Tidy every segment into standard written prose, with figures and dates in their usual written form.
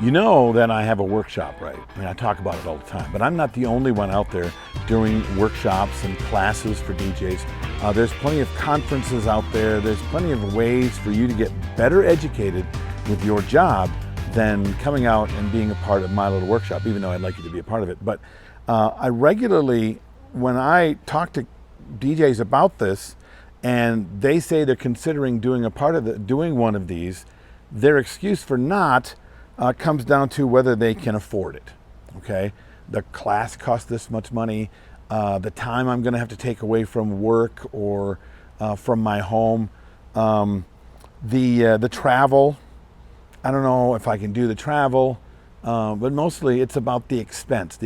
You know that I have a workshop, right? I mean, I talk about it all the time, but I'm not the only one out there doing workshops and classes for DJs. There's plenty of conferences out there. There's plenty of ways for you to get better educated with your job than coming out and being a part of my little workshop, even though I'd like you to be a part of it. But I regularly, when I talk to DJs about this and they say they're considering doing one of these, their excuse for not comes down to whether they can afford it. Okay, the class costs this much money, the time I'm going to have to take away from work or from my home, the travel. I don't know if I can do the travel, but mostly it's about the expense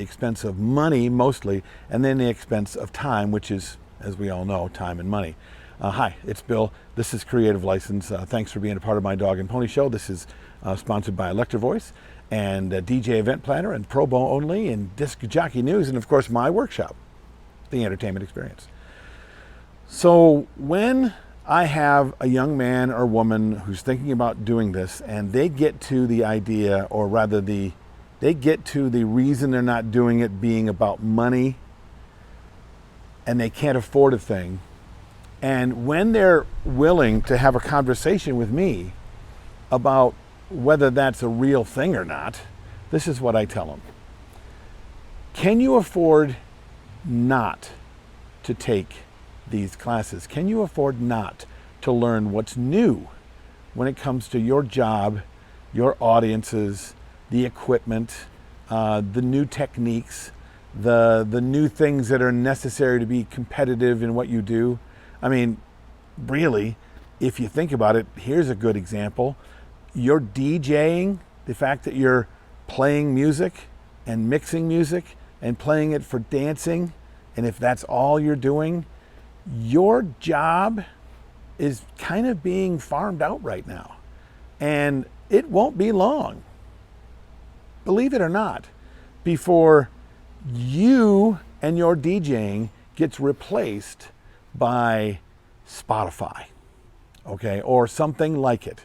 of money mostly, and then the expense of time, which is, as we all know, time and money. Hi, it's Bill. This is Creative License. Thanks for being a part of my Dog and Pony Show. This is sponsored by Electro Voice and DJ Event Planner and Pro Bono Only and Disc Jockey News, and of course my workshop, The Entertainment Experience. So when I have a young man or woman who's thinking about doing this and they get to the idea, or rather they get to the reason they're not doing it being about money and they can't afford a thing, and when they're willing to have a conversation with me about whether that's a real thing or not, this is what I tell them. Can you afford not to take these classes? Can you afford not to learn what's new when it comes to your job, your audiences, the equipment, the new techniques, the new things that are necessary to be competitive in what you do? I mean, really, if you think about it, here's a good example. You're DJing, the fact that you're playing music and mixing music and playing it for dancing, and if that's all you're doing, your job is kind of being farmed out right now. And it won't be long, believe it or not, before you and your DJing gets replaced by Spotify, okay, or something like it.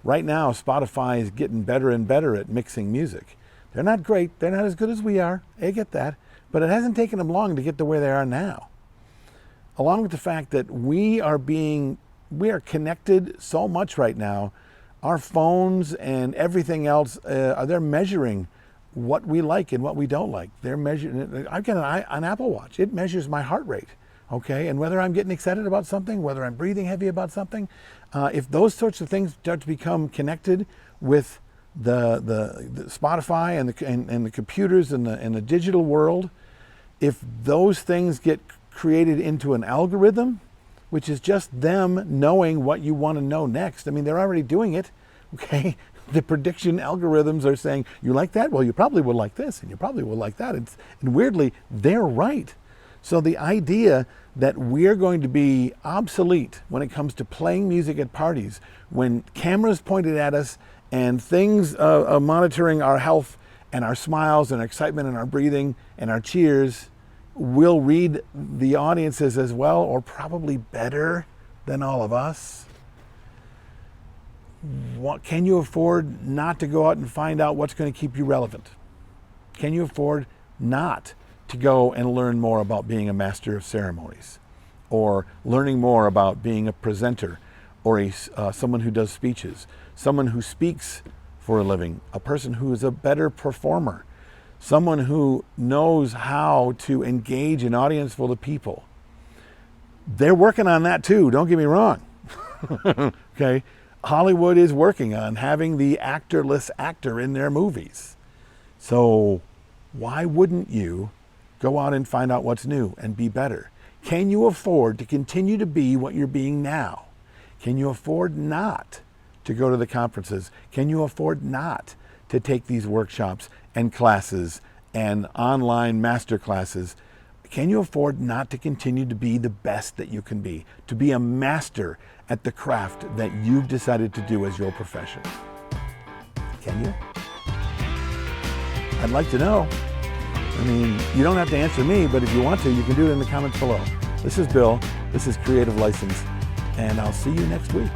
Right now, Spotify is getting better and better at mixing music. They're not great. They're not as good as we are. I get that. But it hasn't taken them long to get to where they are now. Along with the fact that we are connected so much right now. Our phones and everything else, they're measuring what we like and what we don't like. They're measuring. I've got an Apple Watch. It measures my heart rate. Okay, and whether I'm getting excited about something, whether I'm breathing heavy about something, if those sorts of things start to become connected with the Spotify and the computers and the digital world, if those things get created into an algorithm, which is just them knowing what you want to know next. I mean, they're already doing it. Okay, the prediction algorithms are saying, you like that? Well, you probably will like this, and you probably will like that. And weirdly, they're right. So the idea that we're going to be obsolete when it comes to playing music at parties, when cameras pointed at us and things monitoring our health and our smiles and our excitement and our breathing and our cheers will read the audiences as well, or probably better than all of us. Can you afford not to go out and find out what's going to keep you relevant? Can you afford not to go and learn more about being a master of ceremonies, or learning more about being a presenter, or someone who does speeches, someone who speaks for a living, a person who is a better performer, someone who knows how to engage an audience full of people? They're working on that too, don't get me wrong. Okay, Hollywood is working on having the actorless actor in their movies. So why wouldn't you go out and find out what's new and be better? Can you afford to continue to be what you're being now? Can you afford not to go to the conferences? Can you afford not to take these workshops and classes and online master classes? Can you afford not to continue to be the best that you can be, to be a master at the craft that you've decided to do as your profession? Can you? I'd like to know. I mean, you don't have to answer me, but if you want to, you can do it in the comments below. This is Bill. This is Creative License, and I'll see you next week.